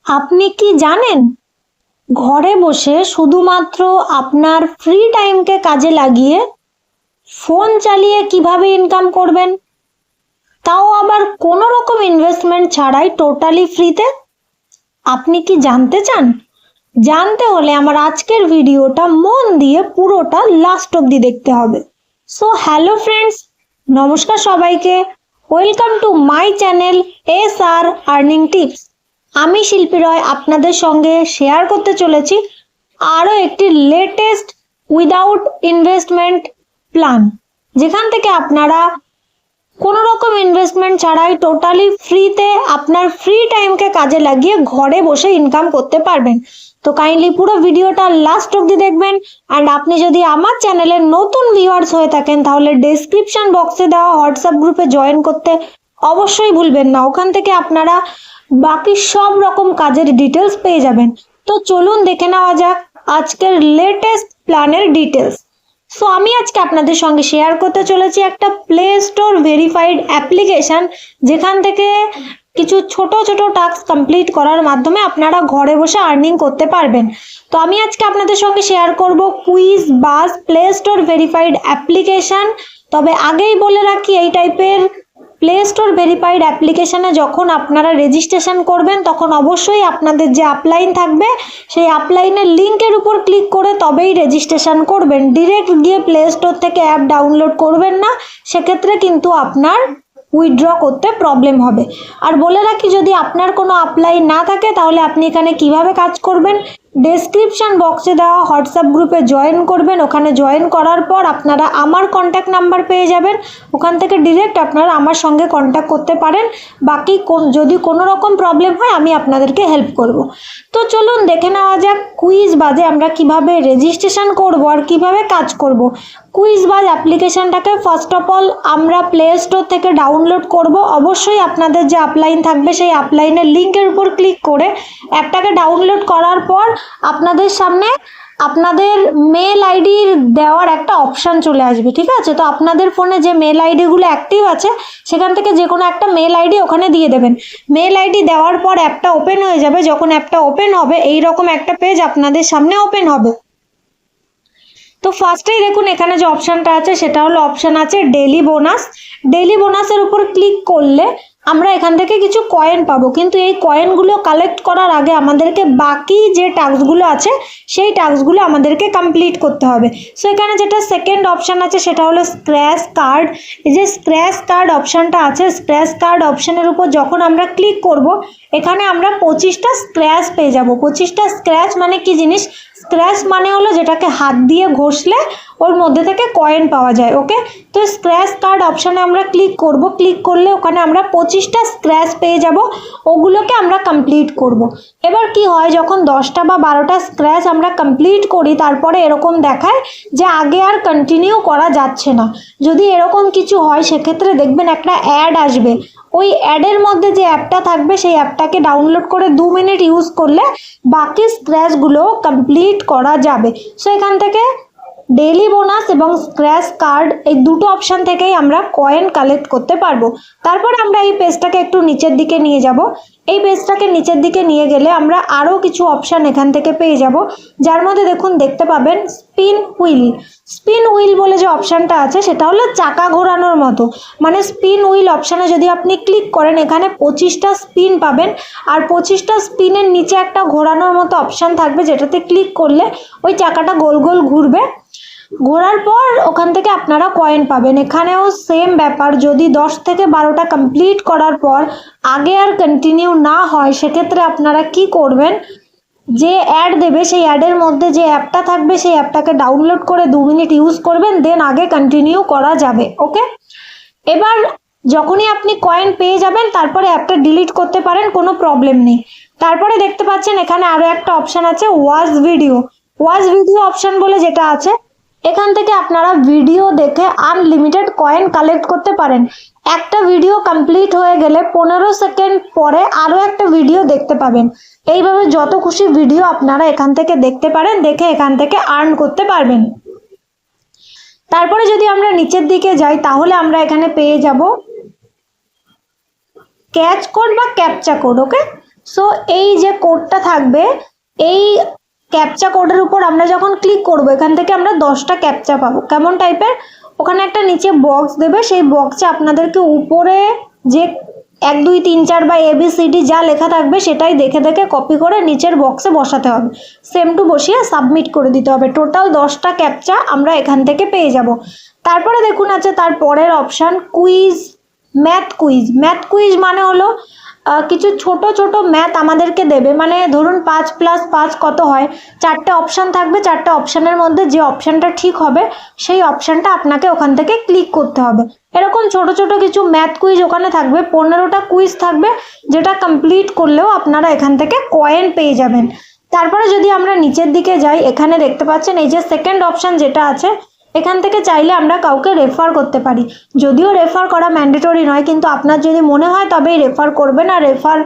আপনি কি জানেন ঘরে বসে শুধুমাত্র আপনার ফ্রি টাইমকে কাজে লাগিয়ে ফোন চালিয়ে কিভাবে ইনকাম করবেন, তাও আবার কোনো রকম ইনভেস্টমেন্ট ছাড়াই টোটালি ফ্রিতে? আপনি কি জানতে চান? জানতে হলে আমার আজকের ভিডিওটা মন দিয়ে পুরোটা লাস্ট অবধি দেখতে হবে। সো হ্যালো ফ্রেন্ডস, নমস্কার সবাইকে। Welcome to my channel SR earning tips. আমি শিল্পী রয় আপনাদের সঙ্গে শেয়ার করতে চলেছি আরও একটি লেটেস্ট উইদাউট ইনভেস্টমেন্ট প্ল্যান, যেখান থেকে আপনারা কোনো রকম ইনভেস্টমেন্ট ছাড়াই টোটালি ফ্রিতে আপনার ফ্রি টাইমকে কাজে লাগিয়ে ঘরে বসে ইনকাম করতে পারবেন। তো কাইন্ডলি পুরো ভিডিওটা লাস্ট অবধি দেখবেন। অ্যান্ড আপনি যদি আমার চ্যানেলের নতুন ভিউয়ার্স হয়ে থাকেন তাহলে ডেসক্রিপশন বক্সে দেওয়া হোয়াটসঅ্যাপ গ্রুপে জয়েন করতে অবশ্যই ভুলবেন না। ওখান থেকে আপনারা বাকি সব রকম কাজের ডিটেলস পেয়ে যাবেন। তো চলুন দেখে নেওয়া যাক আজকের লেটেস্ট প্ল্যানের ডিটেলস। সো আমি আজকে আপনাদের সঙ্গে শেয়ার করতে চলেছি একটা প্লে স্টোর ভেরিফাইড অ্যাপ্লিকেশন, যেখান থেকে কিছু ছোট ছোট টাস্ক কমপ্লিট করার মাধ্যমে আপনারা ঘরে বসে আর্নিং করতে পারবেন। তো আমি আজকে আপনাদের সঙ্গে শেয়ার করব কুইজ বাজ প্লে স্টোর ভেরিফাইড অ্যাপ্লিকেশন। তবে আগেই বলে রাখি, এই টাইপের প্লে স্টোর ভেরিফাইড অ্যাপ্লিকেশনে যখন আপনারা রেজিস্ট্রেশন করবেন তখন অবশ্যই আপনাদের যে আপলাইন থাকবে সেই আপলাইনের লিঙ্কের উপর ক্লিক করে তবেই রেজিস্ট্রেশন করবেন। ডিরেক্ট গিয়ে প্লে স্টোর থেকে অ্যাপ ডাউনলোড করবেন না, সেক্ষেত্রে কিন্তু আপনার উইথড্র করতে প্রবলেম হবে। আর বলে রাখি, যদি আপনার কোনো আপলাইন না থাকে তাহলে আপনি এখানে কিভাবে কাজ করবেন, ডেসক্রিপশন বক্সে দেওয়া হোয়াটসঅ্যাপ গ্রুপে জয়েন করবেন। ওখানে জয়েন করার পর আপনারা আমার কন্ট্যাক্ট নাম্বার পেয়ে যাবেন। ওখান থেকে ডিরেক্ট আপনারা আমার সঙ্গে কন্ট্যাক্ট করতে পারেন। বাকি যদি কোনো রকম প্রবলেম হয় আমি আপনাদেরকে হেল্প করব। তো চলুন দেখে নেওয়া যাক কুইজ বাজে আমরা কিভাবে রেজিস্ট্রেশন করব আর কিভাবে কাজ করব। কুইজ বাজ অ্যাপ্লিকেশনটাকে ফার্স্ট অফ অল আমরা প্লে স্টোর থেকে ডাউনলোড করব। অবশ্যই আপনাদের যে আপলাইন থাকবে সেই আপলাইনের লিঙ্কের উপর ক্লিক করে অ্যাপটাকে ডাউনলোড করার পর আপনাদের সামনে আপনাদের মেল আইডি দেওয়ার একটা অপশান চলে আসবে, ঠিক আছে? তো আপনাদের ফোনে যে মেল আইডিগুলো অ্যাক্টিভ আছে সেখান থেকে যে কোনো একটা মেল আইডি ওখানে দিয়ে দেবেন। মেল আইডি দেওয়ার পর অ্যাপটা ওপেন হয়ে যাবে। যখন অ্যাপটা ওপেন হবে এইরকম একটা পেজ আপনাদের সামনে ওপেন হবে। তো ফার্স্টেই দেখুন এখানে যে অপশানটা আছে সেটা হলো অপশান আছে ডেইলি বোনাস। ডেইলি বোনাসের উপর ক্লিক করলে আমরা এখান থেকে কিছু কয়েন পাবো, কিন্তু এই কয়েনগুলো কালেক্ট করার আগে আমাদেরকে বাকি যে টাস্কগুলো আছে সেই টাস্কগুলো আমাদেরকে কমপ্লিট করতে হবে। সো এখানে যেটা সেকেন্ড অপশান আছে সেটা হলো স্ক্র্যাচ কার্ড। এই যে স্ক্র্যাচ কার্ড অপশানটা আছে, স্ক্র্যাচ কার্ড অপশানের উপর যখন আমরা ক্লিক করব এখানে আমরা 25টা স্ক্র্যাচ পেয়ে যাব। 25টা স্ক্র্যাচ মানে কি জিনিস? স্ক্র্যাচ মানে হলো যেটাকে হাত দিয়ে ঘষলে ওর মধ্যে থেকে কয়েন পাওয়া যায়। ওকে, তো স্ক্র্যাচ কার্ড অপশানে আমরা ক্লিক করব। ক্লিক করলে ওখানে আমরা 25টা স্ক্র্যাচ পেয়ে যাব, ওগুলোকে আমরা কমপ্লিট করব। এবার কি হয়, যখন 10টা বা 12টা স্ক্র্যাচ আমরা কমপ্লিট করি তারপরে এরকম দেখায় যে আগে আর কন্টিনিউ করা যাচ্ছে না। যদি এরকম কিছু হয় সেক্ষেত্রে দেখবেন একটা অ্যাড আসবে। ওই অ্যাডের মধ্যে যে অ্যাপটা থাকবে সেই অ্যাপটাকে ডাউনলোড করে 2 মিনিট ইউজ করলে বাকি স্ক্র্যাচগুলো কমপ্লিট করা যাবে। সো এখান থেকে ডেইলি বোনাস এবং স্ক্র্যাচ কার্ড এই দুটো অপশান থেকেই আমরা কয়েন কালেক্ট করতে পারবো। তারপর আমরা এই পেজটাকে একটু নিচের দিকে নিয়ে যাব। এই পেজটাকে নিচের দিকে নিয়ে গেলে আমরা আরও কিছু অপশান এখান থেকে পেয়ে যাব, যার মধ্যে দেখুন দেখতে পাবেন স্পিন হুইল। স্পিন হুইল বলে যে অপশানটা আছে সেটা হলো চাকা ঘোরানোর মতো। মানে স্পিন হুইল অপশানে যদি আপনি ক্লিক করেন এখানে 25টা স্পিন পাবেন, আর 25টা স্পিনের নিচে একটা ঘোরানোর মতো অপশান থাকবে, যেটাতে ক্লিক করলে ওই চাকাটা গোল গোল ঘুরবে। ঘোরার পর ওখান থেকে আপনারা কয়েন পাবেন। এখানেও সেম ব্যাপার, যদি 10 থেকে 12টা কমপ্লিট করার পর আগে আর কন্টিনিউ না হয় সেক্ষেত্রে আপনারা কি করবেন, যে অ্যাড দেবে সেই অ্যাডের মধ্যে যে অ্যাপটা থাকবে সেই অ্যাপটাকে ডাউনলোড করে 2 মিনিট ইউজ করবেন, দেন আগে কন্টিনিউ করা যাবে। ওকে, এবার যখনই আপনি কয়েন পেয়ে যাবেন তারপরে অ্যাপটা ডিলিট করতে পারেন, কোনো প্রবলেম নেই। তারপরে দেখতে পাচ্ছেন এখানে আরও একটা অপশান আছে watch video. Watch video option বলে যেটা আছে, এখান থেকে আপনারা ভিডিও দেখে আনলিমিটেড কয়েন কালেক্ট করতে পারেন। একটা ভিডিও কমপ্লিট হয়ে গেলে 15 সেকেন্ড পরে আরও একটা ভিডিও দেখতে পাবেন। এইভাবে যত খুশি ভিডিও আপনারা এখান থেকে দেখতে পারেন, দেখে এখান থেকে আর্ন করতে পারবেন। তারপরে যদি আমরা নিচের দিকে যাই তাহলে আমরা এখানে পেয়ে যাব ক্যাচ কোড বা ক্যাপচা কোড। ওকে, সো এই যে কোডটা থাকবে, এই ক্যাপচা কোডের উপর আমরা যখন ক্লিক করব এখান থেকে আমরা 10টা ক্যাপচা পাবো। কেমন টাইপের, ওখানে একটা নিচে বক্স দেবে, সেই বক্সে আপনাদেরকে উপরে যে 1 2 3 4 বা ABCD যা লেখা থাকবে সেটাই দেখে দেখে কপি করে নিচের বক্সে বসাতে হবে। সেম টু বসিয়ে সাবমিট করে দিতে হবে। টোটাল 10টা ক্যাপচা আমরা এখান থেকে পেয়ে যাব। তারপরে দেখুন আছে তার পরের option quiz, math quiz. Math quiz মানে হলো কিছু ছোট ছোট ম্যাথ আমাদেরকে দেবে, মানে ধরুন 5 + 5 কত হয়, 4টে অপশান থাকবে, 4টে অপশানের মধ্যে যে অপশানটা ঠিক হবে সেই অপশানটা আপনাকে ওখান থেকে ক্লিক করতে হবে। এরকম ছোট ছোট কিছু ম্যাথ কুইজ ওখানে থাকবে, 15টা কুইজ থাকবে, যেটা কমপ্লিট করলেও আপনারা এখান থেকে কয়েন পেয়ে যাবেন। তারপরে যদি আমরা নিচের দিকে যাই, এখানে দেখতে পাচ্ছেন এই যে সেকেন্ড অপশান যেটা আছে, এখান থেকে চাইলে আমরা কাউকে রেফার করতে পারি। যদিও রেফার করা ম্যান্ডেটরি নয়, কিন্তু আপনার যদি মনে হয় তবেই রেফার করবেন। আর রেফার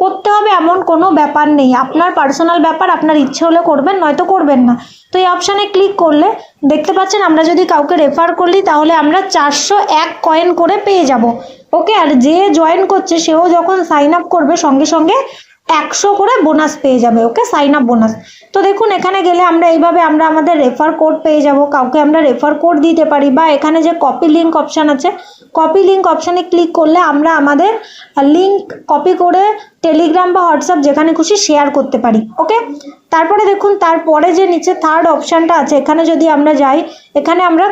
করতে হবে এমন কোনো ব্যাপার নেই, আপনার পার্সোনাল ব্যাপার, আপনার ইচ্ছে হলে করবেন, নয়তো করবেন না। তো এই অপশানে ক্লিক করলে দেখতে পাচ্ছেন আমরা যদি কাউকে রেফার করি তাহলে আমরা 401 কয়েন করে পেয়ে যাব। ওকে, আর যে জয়েন করছে সেও যখন সাইন আপ করবে সঙ্গে সঙ্গে 100 করে বোনাস পেয়ে যাবে। ওকে, সাইন আপ বোনাস। তো দেখুন এখানে গেলে আমরা এইভাবে আমরা আমাদের রেফার কোড পেয়ে যাব, কাউকে আমরা রেফার কোড দিতে পারি, বা এখানে যে কপি লিঙ্ক অপশান আছে, কপি লিঙ্ক অপশানে ক্লিক করলে আমরা আমাদের লিঙ্ক কপি করে টেলিগ্রাম বা হোয়াটসঅ্যাপ যেখানে খুশি শেয়ার করতে পারি। ওকে, তারপরে দেখুন তারপরে যে নিচে থার্ড অপশানটা আছে, এখানে যদি আমরা যাই, এখানে আমরা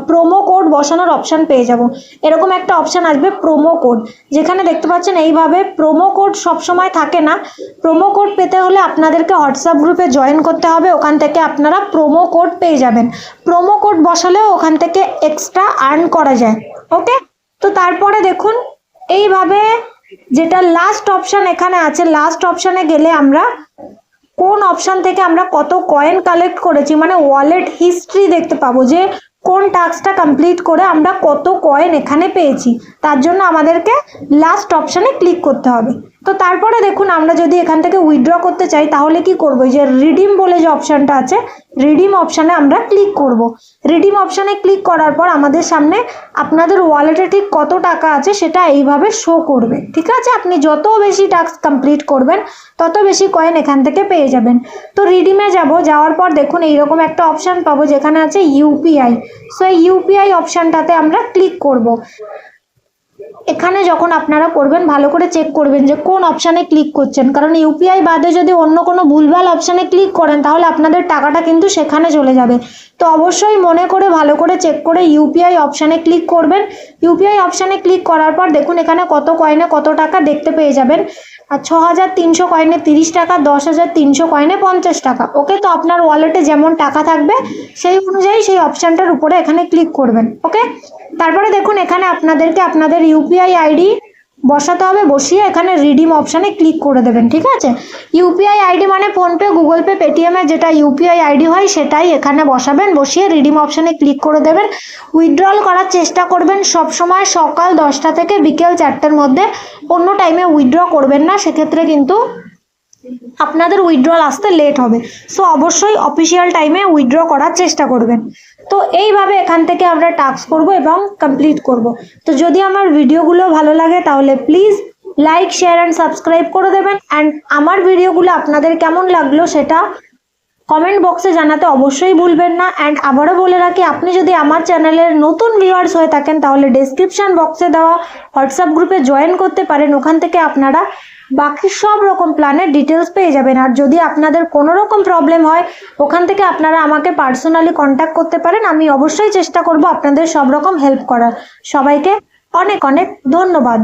প্রোমো কোড বসানোর অপশান পেয়ে যাব। এরকম একটা অপশান আসবে প্রোমো কোড, যেখানে দেখতে পাচ্ছেন এইভাবে প্রোমো কোড সবসময় থাকে না। প্রোমো কোড পেতে হলে আপনাদেরকে হোয়াটসঅ্যাপ গ্রুপে জয়েন করতে হবে, ওখান থেকে আপনারা প্রোমো কোড পেয়ে যাবেন। প্রোমো কোড বসালেও ওখান থেকে এক্সট্রা আর্ন করা যায়। ওকে, তো তারপরে দেখুন এইভাবে যেটা লাস্ট অপশান এখানে আছে, লাস্ট অপশানে গেলে আমরা কোন অপশান থেকে আমরা কত কয়েন কালেক্ট করেছি, মানে ওয়ালেট হিস্ট্রি দেখতে পাবো, যে কোন টাস্কটা কমপ্লিট করে আমরা কত কয়েন এখানে পেয়েছি। তার জন্য আমাদেরকে লাস্ট অপশানে ক্লিক করতে হবে। তো তারপরে দেখুন আমরা যদি এখান থেকে উইথড্র করতে চাই তাহলে কি করব, যে রিডিম বলে যে অপশানটা আছে, রিডিম অপশানে আমরা ক্লিক করব। রিডিম অপশানে ক্লিক করার পর আমাদের সামনে আপনাদের ওয়ালেটে ঠিক কত টাকা আছে সেটা এইভাবে শো করবে। ঠিক আছে, আপনি যত বেশি টাস্ক কমপ্লিট করবেন তত বেশি কয়েন এখান থেকে পেয়ে যাবেন। তো রিডিমে যাব, যাওয়ার পর দেখুন এইরকম একটা অপশান পাবো যেখানে আছে ইউপিআই। সো এই ইউপিআই অপশানটাতে আমরা ক্লিক করব। এখানে যখন আপনারা করবেন ভালো করে চেক করবেন যে কোন অপশানে ক্লিক করছেন, কারণ ইউপিআই বাদে যদি অন্য কোনো ভুলভাল অপশানে ক্লিক করেন তাহলে আপনাদের টাকাটা কিন্তু সেখানে চলে যাবে। তো অবশ্যই মনে করে ভালো করে চেক করে ইউপিআই অপশানে ক্লিক করবেন। ইউপিআই অপশানে ক্লিক করার পর দেখুন এখানে কত কয়েনে কত টাকা দেখতে পেয়ে যাবেন। আর 6300 কয়েনে 30 টাকা, 10300 কয়েনে 50 টাকা। ওকে, তো আপনার ওয়ালেটে যেমন টাকা থাকবে সেই অনুযায়ী সেই অপশানটার উপরে এখানে ক্লিক করবেন। ওকে, তারপরে দেখুন এখানে আপনাদেরকে আপনাদের ইউপিআই আইডি বসাতে হবে, বসিয়ে এখানে রিডিম অপশানে ক্লিক করে দেবেন। ঠিক আছে, ইউপিআই আইডি মানে ফোনপে, গুগল পে, পেটিএমে যেটা ইউপিআই আইডি হয় সেটাই এখানে বসাবেন, বসিয়ে রিডিম অপশানে ক্লিক করে দেবেন। উইথড্রল করার চেষ্টা করবেন সবসময় সকাল 10টা থেকে বিকেল 4টের মধ্যে, অন্য টাইমে উইথড্র করবেন না, সেক্ষেত্রে কিন্তু আপনাদের উইথড্রল আসতে লেট হবে। সো অবশ্যই অফিসিয়াল টাইমে উইথড্র করার চেষ্টা করবেন। তো এইভাবে এখান থেকে আমরা টাস্ক করব এবং কমপ্লিট করব। তো যদি আমার ভিডিওগুলো ভালো লাগে তাহলে please like, share and subscribe করে দেবেন। অ্যান্ড আমার ভিডিওগুলো আপনাদের কেমন লাগলো সেটা কমেন্ট বক্সে জানাতে অবশ্যই ভুলবেন না। অ্যান্ড আবারও বলে রাখি, আপনি যদি আমার চ্যানেলের নতুন ভিউয়ার্স হয়ে থাকেন তাহলে ডেসক্রিপশন বক্সে দেওয়া হোয়াটসঅ্যাপ গ্রুপে জয়েন করতে পারেন, ওখান থেকে আপনারা বাকি সব রকম প্ল্যানের ডিটেলস পেয়ে যাবেন। আর যদি আপনাদের কোনো রকম প্রবলেম হয় ওখান থেকে আপনারা আমাকে পার্সোনালি কন্ট্যাক্ট করতে পারেন, আমি অবশ্যই চেষ্টা করব আপনাদের সব রকম হেল্প করার। সবাইকে অনেক অনেক ধন্যবাদ।